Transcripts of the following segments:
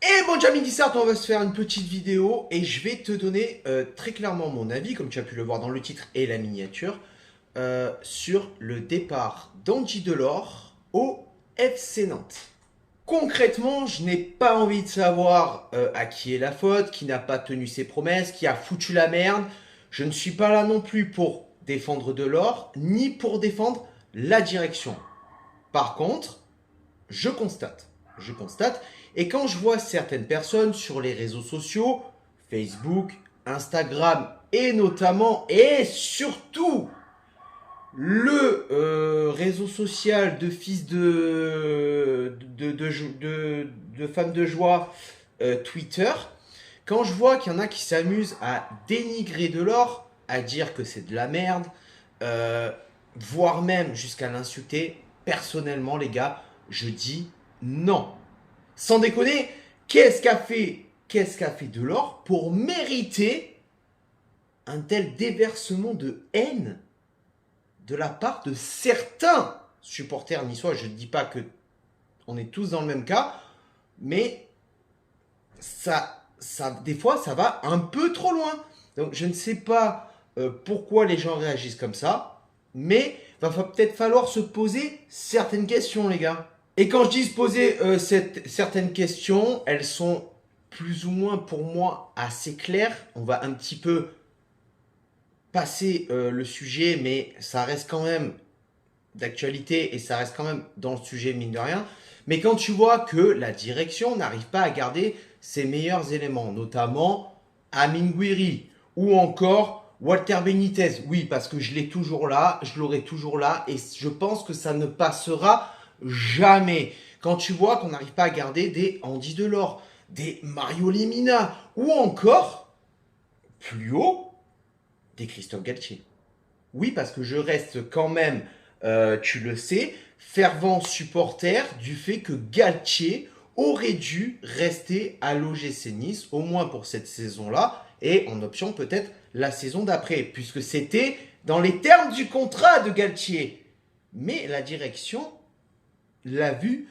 Et bon Jamie Dissart, on va se faire une petite vidéo et je vais te donner très clairement mon avis, comme tu as pu le voir dans le titre et la miniature, sur le départ d'Andy Delors au FC Nantes. Concrètement, je n'ai pas envie de savoir à qui est la faute, qui n'a pas tenu ses promesses, qui a foutu la merde. Je ne suis pas là non plus pour défendre Delors, ni pour défendre la direction. Par contre, je constate, et quand je vois certaines personnes sur les réseaux sociaux, Facebook, Instagram, et notamment, et surtout, le réseau social de fils de femmes de joie, Twitter, quand je vois qu'il y en a qui s'amusent à dénigrer Delors, à dire que c'est de la merde, euh, voire même jusqu'à l'insulter, personnellement les gars, je dis non. Sans déconner, qu'est-ce qu'a fait Delors pour mériter un tel déversement de haine de la part de certains supporters niçois? Je ne dis pas que on est tous dans le même cas, mais des fois, ça va un peu trop loin. Donc, je ne sais pas pourquoi les gens réagissent comme ça, mais va peut-être falloir se poser certaines questions, les gars. Et quand je dis se poser certaines questions, elles sont plus ou moins pour moi assez claires. On va un petit peu passer le sujet, mais ça reste quand même d'actualité et ça reste quand même dans le sujet mine de rien. Mais quand tu vois que la direction n'arrive pas à garder ses meilleurs éléments, notamment Amin Gouiri ou encore Walter Benitez, oui, parce que je l'ai toujours là, je l'aurai toujours là et je pense que ça ne passera jamais. Quand tu vois qu'on n'arrive pas à garder des Andy Delors, des Mario Lemina ou encore, plus haut, des Christophe Galtier. Oui, parce que je reste quand même, tu le sais, fervent supporter du fait que Galtier aurait dû rester à l'OGC Nice, au moins pour cette saison-là, et en option peut-être la saison d'après, puisque c'était dans les termes du contrat de Galtier. Mais la direction l'a vu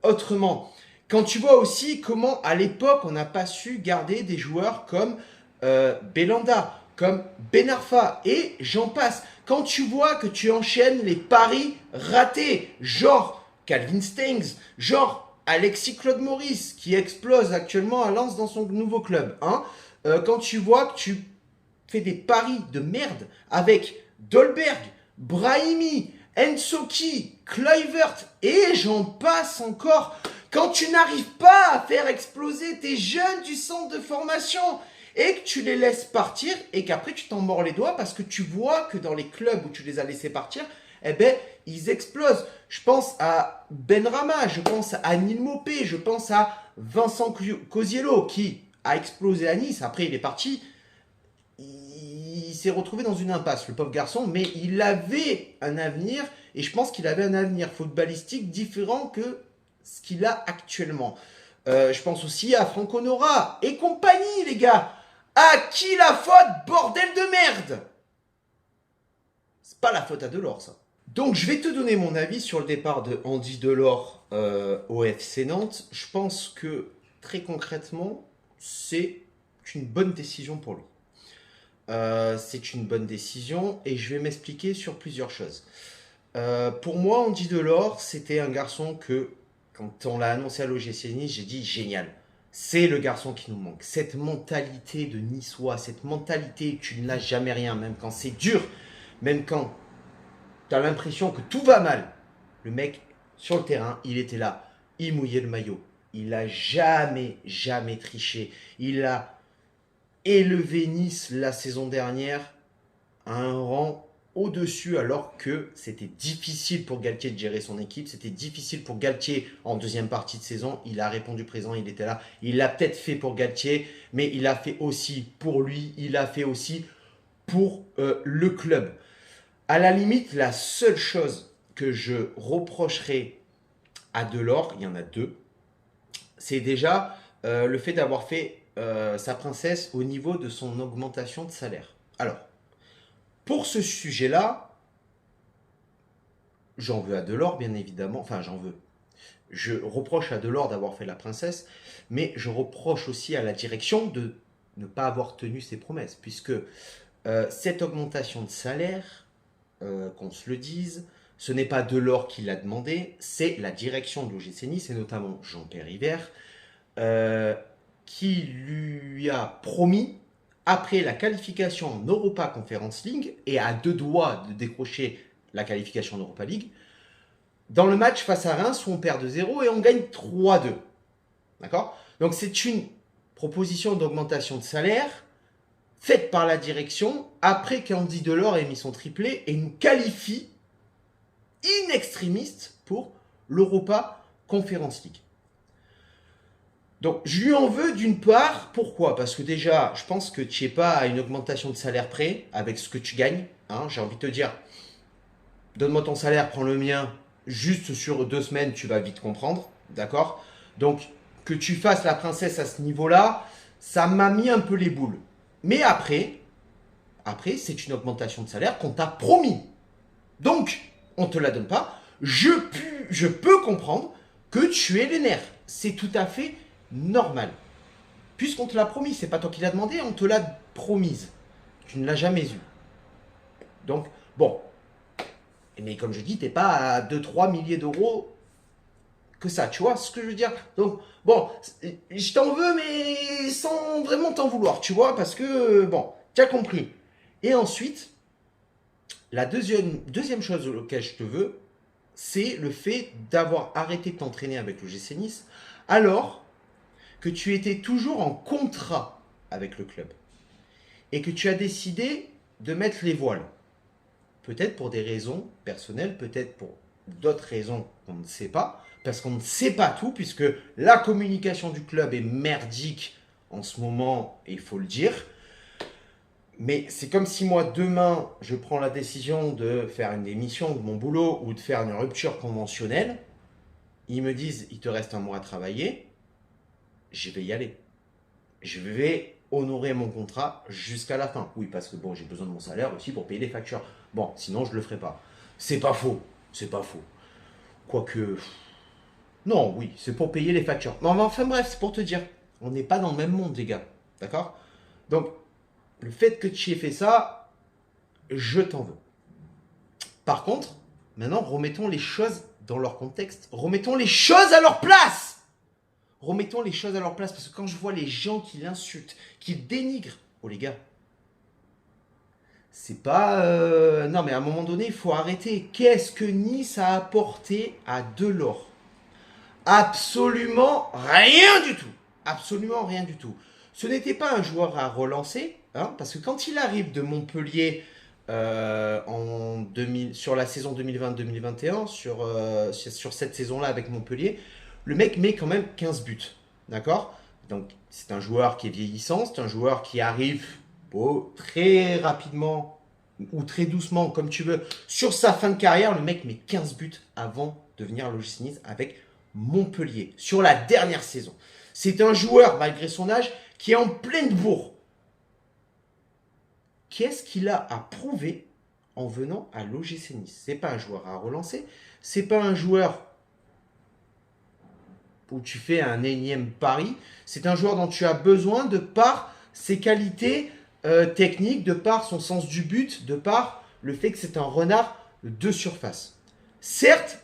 autrement. Quand tu vois aussi comment à l'époque on n'a pas su garder des joueurs comme Belanda, comme Ben Arfa et j'en passe. Quand tu vois que tu enchaînes les paris ratés, genre Calvin Stengs, genre Alexis Claude Maurice qui explose actuellement à Lens dans son nouveau club, hein, quand tu vois que tu fais des paris de merde avec Dolberg, Brahimi, Ensoki, Kluivert et j'en passe encore. Quand tu n'arrives pas à faire exploser tes jeunes du centre de formation et que tu les laisses partir et qu'après tu t'en mords les doigts parce que tu vois que dans les clubs où tu les as laissés partir, eh ben, ils explosent. Je pense à Benrama, je pense à Nil Mopé, je pense à Vincent Cosiello qui a explosé à Nice. Après, il est parti. Il s'est retrouvé dans une impasse, le pauvre garçon, mais il avait un avenir, et je pense qu'il avait un avenir footballistique différent que ce qu'il a actuellement. Je pense aussi à Franco Nora et compagnie, les gars. À qui la faute, bordel de merde? C'est pas la faute à Delors, ça. Donc, je vais te donner mon avis sur le départ de Andy Delors au FC Nantes. Je pense que, très concrètement, c'est une bonne décision pour lui. C'est une bonne décision et je vais m'expliquer sur plusieurs choses. Pour moi, Andy Delors, c'était un garçon que, quand on l'a annoncé à l'OGC Nice, j'ai dit génial. C'est le garçon qui nous manque. Cette mentalité de Niçois, cette mentalité que tu ne lâches jamais rien, même quand c'est dur, même quand tu as l'impression que tout va mal. Le mec, sur le terrain, il était là, il mouillait le maillot. Il a jamais triché. Il a élevé Nice la saison dernière à un rang au-dessus alors que c'était difficile pour Galtier de gérer son équipe, c'était difficile pour Galtier en deuxième partie de saison, il a répondu présent, il était là, il l'a peut-être fait pour Galtier, mais il l'a fait aussi pour lui, il l'a fait aussi pour le club. À la limite, la seule chose que je reprocherais à Delors, il y en a deux, c'est déjà le fait d'avoir fait sa princesse au niveau de son augmentation de salaire. Alors, pour ce sujet-là, j'en veux à Delors, bien évidemment. Enfin, j'en veux. Je reproche à Delors d'avoir fait la princesse, mais je reproche aussi à la direction de ne pas avoir tenu ses promesses, puisque cette augmentation de salaire, qu'on se le dise, ce n'est pas Delors qui l'a demandé, c'est la direction de l'OGC Nice, et notamment Jean-Pierre River, euh, qui lui a promis, après la qualification en Europa Conference League, et à 2 doigts de décrocher la qualification en Europa League, dans le match face à Reims où on perd 2-0 et on gagne 3-2. D'accord? Donc c'est une proposition d'augmentation de salaire faite par la direction après qu'Andy Delors ait mis son triplé et nous qualifie in extremis pour l'Europa Conference League. Donc je lui en veux d'une part. Pourquoi? Parce que déjà, je pense que tu n'es pas à une augmentation de salaire près avec ce que tu gagnes. Hein, j'ai envie de te dire, donne-moi ton salaire, prends le mien. Juste sur 2 semaines, tu vas vite comprendre. D'accord? Donc que tu fasses la princesse à ce niveau-là, ça m'a mis un peu les boules. Mais après c'est une augmentation de salaire qu'on t'a promis. Donc, on ne te la donne pas. Je peux comprendre que tu aies les nerfs. C'est tout à fait normal. Puisqu'on te l'a promis, c'est pas toi qui l'as demandé, on te l'a promise. Tu ne l'as jamais eu. Donc, bon. Mais comme je dis, t'es pas à 2-3 milliers d'euros que ça, tu vois ce que je veux dire? Donc, bon, je t'en veux, mais sans vraiment t'en vouloir, tu vois, parce que, bon, tu as compris. Et ensuite, la deuxième chose auquel je te veux, c'est le fait d'avoir arrêté de t'entraîner avec le GC Nice, alors que tu étais toujours en contrat avec le club et que tu as décidé de mettre les voiles. Peut-être pour des raisons personnelles, peut-être pour d'autres raisons qu'on ne sait pas, parce qu'on ne sait pas tout, puisque la communication du club est merdique en ce moment, et il faut le dire. Mais c'est comme si moi, demain, je prends la décision de faire une démission de mon boulot ou de faire une rupture conventionnelle. Ils me disent, il te reste un mois à travailler. Je vais y aller. Je vais honorer mon contrat jusqu'à la fin. Oui, parce que bon, j'ai besoin de mon salaire aussi pour payer les factures. Bon, sinon, je ne le ferai pas. C'est pas faux. C'est pas faux. Quoique... Non, oui, c'est pour payer les factures. Non, mais enfin bref, c'est pour te dire. On n'est pas dans le même monde, les gars. D'accord? Donc, le fait que tu aies fait ça, je t'en veux. Par contre, maintenant, remettons les choses dans leur contexte. Remettons les choses à leur place. Remettons les choses à leur place. Parce que quand je vois les gens qui l'insultent, qui le dénigrent, oh les gars, c'est pas... Non, mais à un moment donné, il faut arrêter. Qu'est-ce que Nice a apporté à Delors? Absolument rien du tout. Absolument rien du tout. Ce n'était pas un joueur à relancer, hein, parce que quand il arrive de Montpellier sur la saison 2020-2021, sur cette saison-là avec Montpellier, le mec met quand même 15 buts. D'accord? Donc c'est un joueur qui est vieillissant, c'est un joueur qui arrive très rapidement ou très doucement, comme tu veux, sur sa fin de carrière. Le mec met 15 buts avant de venir à l'OGC Nice avec Montpellier, sur la dernière saison. C'est un joueur, malgré son âge, qui est en pleine bourre. Qu'est-ce qu'il a à prouver en venant à l'OGC Nice? C'est pas un joueur à relancer, c'est pas un joueur où tu fais un énième pari, c'est un joueur dont tu as besoin de par ses qualités techniques, de par son sens du but, de par le fait que c'est un renard de surface. Certes,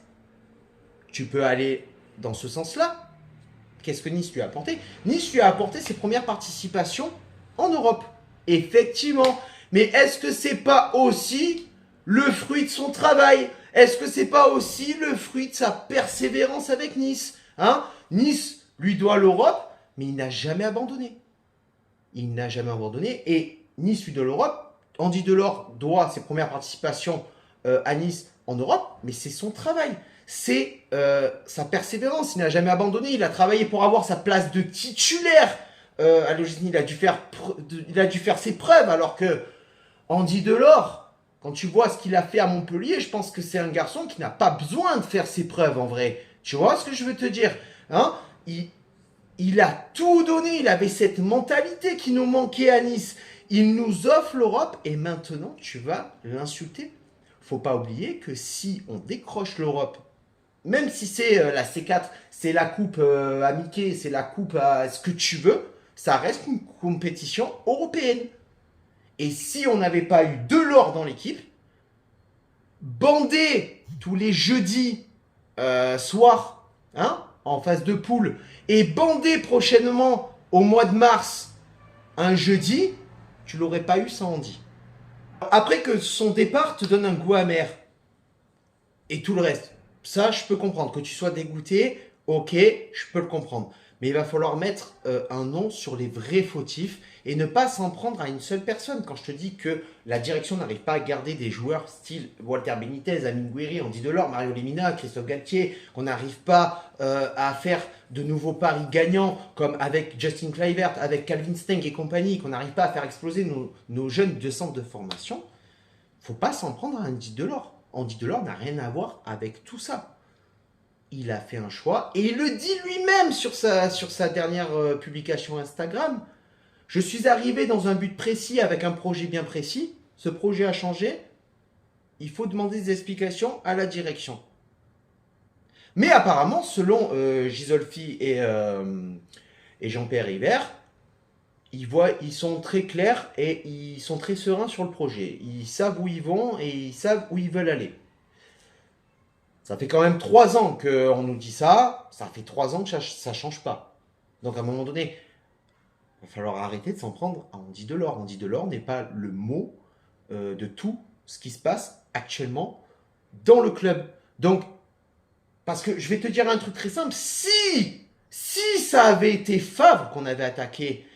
tu peux aller dans ce sens-là. Qu'est-ce que Nice lui a apporté? Nice lui a apporté ses premières participations en Europe. Effectivement. Mais est-ce que c'est pas aussi le fruit de son travail? Est-ce que c'est pas aussi le fruit de sa persévérance avec Nice, hein? Nice lui doit l'Europe, mais il n'a jamais abandonné. Il n'a jamais abandonné. Et Nice lui doit l'Europe. Andy Delors doit ses premières participations à Nice en Europe, mais c'est son travail. C'est sa persévérance. Il n'a jamais abandonné. Il a travaillé pour avoir sa place de titulaire à l'OGC. Il a dû faire ses preuves, alors que Andy Delors, quand tu vois ce qu'il a fait à Montpellier, je pense que c'est un garçon qui n'a pas besoin de faire ses preuves en vrai. Tu vois ce que je veux te dire, hein? Il a tout donné. Il avait cette mentalité qui nous manquait à Nice. Il nous offre l'Europe et maintenant tu vas l'insulter. Faut pas oublier que si on décroche l'Europe même si c'est la C4, c'est la coupe à Mickey, c'est la coupe à ce que tu veux, ça reste une compétition européenne. Et si on n'avait pas eu de l'or dans l'équipe, bander tous les jeudis soir, hein, en phase de poule, et bander prochainement au mois de mars un jeudi, tu l'aurais pas eu sans Andy. Après que son départ te donne un goût amer, et tout le reste, ça je peux comprendre. Que tu sois dégoûté, ok, je peux le comprendre. Mais il va falloir mettre un nom sur les vrais fautifs et ne pas s'en prendre à une seule personne. Quand je te dis que la direction n'arrive pas à garder des joueurs style Walter Benitez, Amine Gouiri, Andy Delors, Mario Lemina, Christophe Galtier, qu'on n'arrive pas à faire de nouveaux paris gagnants comme avec Justin Kluivert, avec Calvin Stengs et compagnie, qu'on n'arrive pas à faire exploser nos jeunes de centre de formation, faut pas s'en prendre à Andy Delors. Andy Delors n'a rien à voir avec tout ça. Il a fait un choix et il le dit lui-même sur sa dernière publication Instagram. Je suis arrivé dans un but précis avec un projet bien précis. Ce projet a changé. Il faut demander des explications à la direction. Mais apparemment, selon Gisolfi et Jean-Pierre River, ils sont très clairs et ils sont très sereins sur le projet. Ils savent où ils vont et ils savent où ils veulent aller. Ça fait quand même 3 ans qu'on nous dit ça. Ça fait 3 ans que ça ne change pas. Donc à un moment donné, il va falloir arrêter de s'en prendre à Andy Delors. Andy Delors n'est pas le mot de tout ce qui se passe actuellement dans le club. Donc, parce que je vais te dire un truc très simple. Si ça avait été Favre qu'on avait attaqué,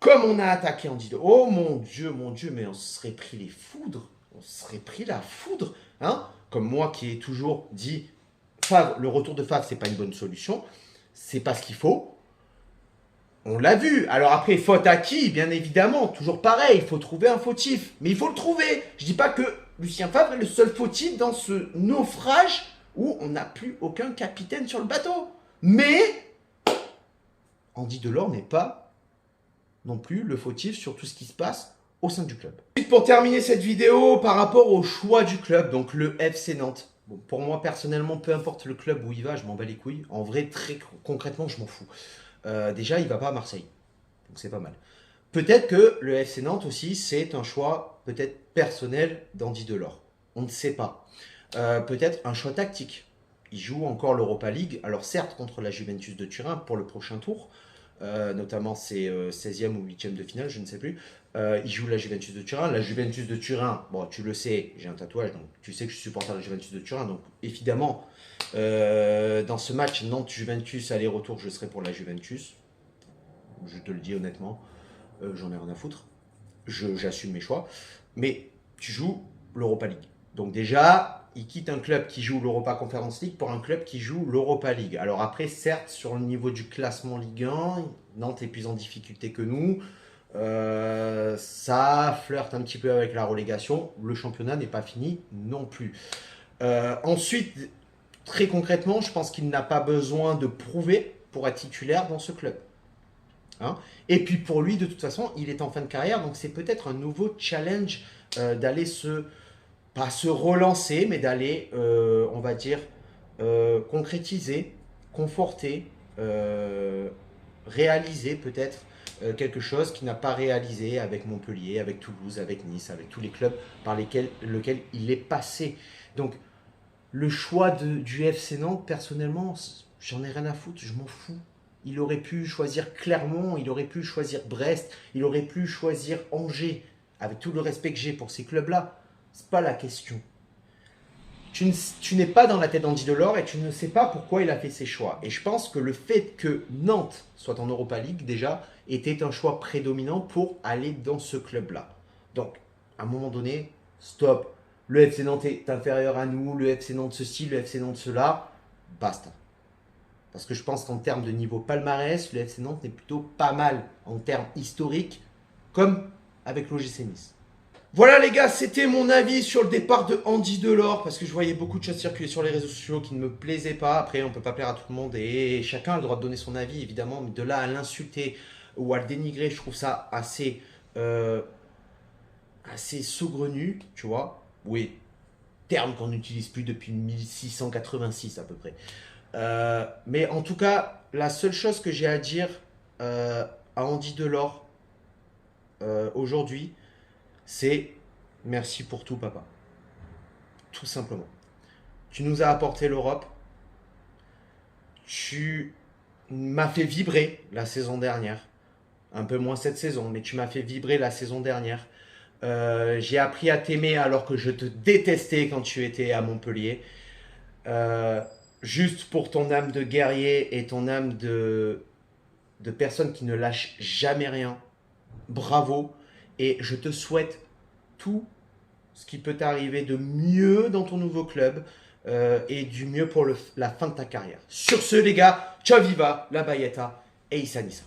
comme on a attaqué Andy Delors, oh mon Dieu, mais on se serait pris les foudres. On se serait pris la foudre. Hein, comme moi qui ai toujours dit, Favre, le retour de Favre, c'est pas une bonne solution. C'est pas ce qu'il faut. On l'a vu. Alors après, faute à qui? Bien évidemment, toujours pareil, il faut trouver un fautif. Mais il faut le trouver. Je dis pas que Lucien Favre est le seul fautif dans ce naufrage où on n'a plus aucun capitaine sur le bateau. Mais Andy Delors n'est pas non plus le fautif sur tout ce qui se passe au sein du club. Pour terminer cette vidéo, par rapport au choix du club, donc le FC Nantes. Bon, pour moi, personnellement, peu importe le club où il va, je m'en bats les couilles. En vrai, très concrètement, je m'en fous. Déjà, il ne va pas à Marseille. Donc c'est pas mal. Peut-être que le FC Nantes aussi, c'est un choix peut-être personnel d'Andy Delors. On ne sait pas. Peut-être un choix tactique. Il joue encore l'Europa League. Alors certes, contre la Juventus de Turin pour le prochain tour. Notamment c'est 16e ou 8e de finale, je ne sais plus. Il joue la Juventus de Turin. La Juventus de Turin, bon, tu le sais, j'ai un tatouage, donc tu sais que je suis supporter de la Juventus de Turin. Donc évidemment, dans ce match Nantes-Juventus aller-retour, je serai pour la Juventus. Je te le dis honnêtement, j'en ai rien à foutre. J'assume mes choix. Mais tu joues l'Europa League. Donc déjà, il quitte un club qui joue l'Europa Conference League pour un club qui joue l'Europa League. Alors après, certes, sur le niveau du classement Ligue 1, Nantes est plus en difficulté que nous. Ça flirte un petit peu avec la relégation. Le championnat n'est pas fini non plus. Ensuite, très concrètement, je pense qu'il n'a pas besoin de prouver pour être titulaire dans ce club. Hein, et puis pour lui, de toute façon, il est en fin de carrière, donc c'est peut-être un nouveau challenge d'aller pas se relancer, mais d'aller, on va dire, concrétiser, conforter, réaliser peut-être quelque chose qu'il n'a pas réalisé avec Montpellier, avec Toulouse, avec Nice, avec tous les clubs par lesquels il est passé. Donc le choix du FC Nantes, personnellement, j'en ai rien à foutre, je m'en fous. Il aurait pu choisir Clermont, il aurait pu choisir Brest, il aurait pu choisir Angers. Avec tout le respect que j'ai pour ces clubs-là, c'est pas la question. Tu n'es pas dans la tête d'Andy Delors et tu ne sais pas pourquoi il a fait ses choix. Et je pense que le fait que Nantes soit en Europa League, déjà, était un choix prédominant pour aller dans ce club-là. Donc, à un moment donné, stop. Le FC Nantes est inférieur à nous, le FC Nantes ceci, le FC Nantes cela. Basta. Parce que je pense qu'en termes de niveau palmarès, le FC Nantes est plutôt pas mal en termes historiques, comme avec l'OGC Nice. Voilà les gars, c'était mon avis sur le départ de Andy Delors, parce que je voyais beaucoup de choses circuler sur les réseaux sociaux qui ne me plaisaient pas. Après, on ne peut pas plaire à tout le monde et chacun a le droit de donner son avis, évidemment. Mais de là à l'insulter ou à le dénigrer, je trouve ça assez saugrenu, tu vois. Oui, terme qu'on n'utilise plus depuis 1686 à peu près. Mais en tout cas, la seule chose que j'ai à dire à Andy Delors aujourd'hui, c'est merci pour tout, papa. Tout simplement. Tu nous as apporté l'Europe. Tu m'as fait vibrer la saison dernière. Un peu moins cette saison, mais tu m'as fait vibrer la saison dernière. J'ai appris à t'aimer alors que je te détestais quand tu étais à Montpellier. Euh, Juste pour ton âme de guerrier et ton âme de personne qui ne lâche jamais rien. Bravo. Et je te souhaite tout ce qui peut t'arriver de mieux dans ton nouveau club et du mieux pour la fin de ta carrière. Sur ce, les gars, ciao viva, la Bayeta et Issa Nissa.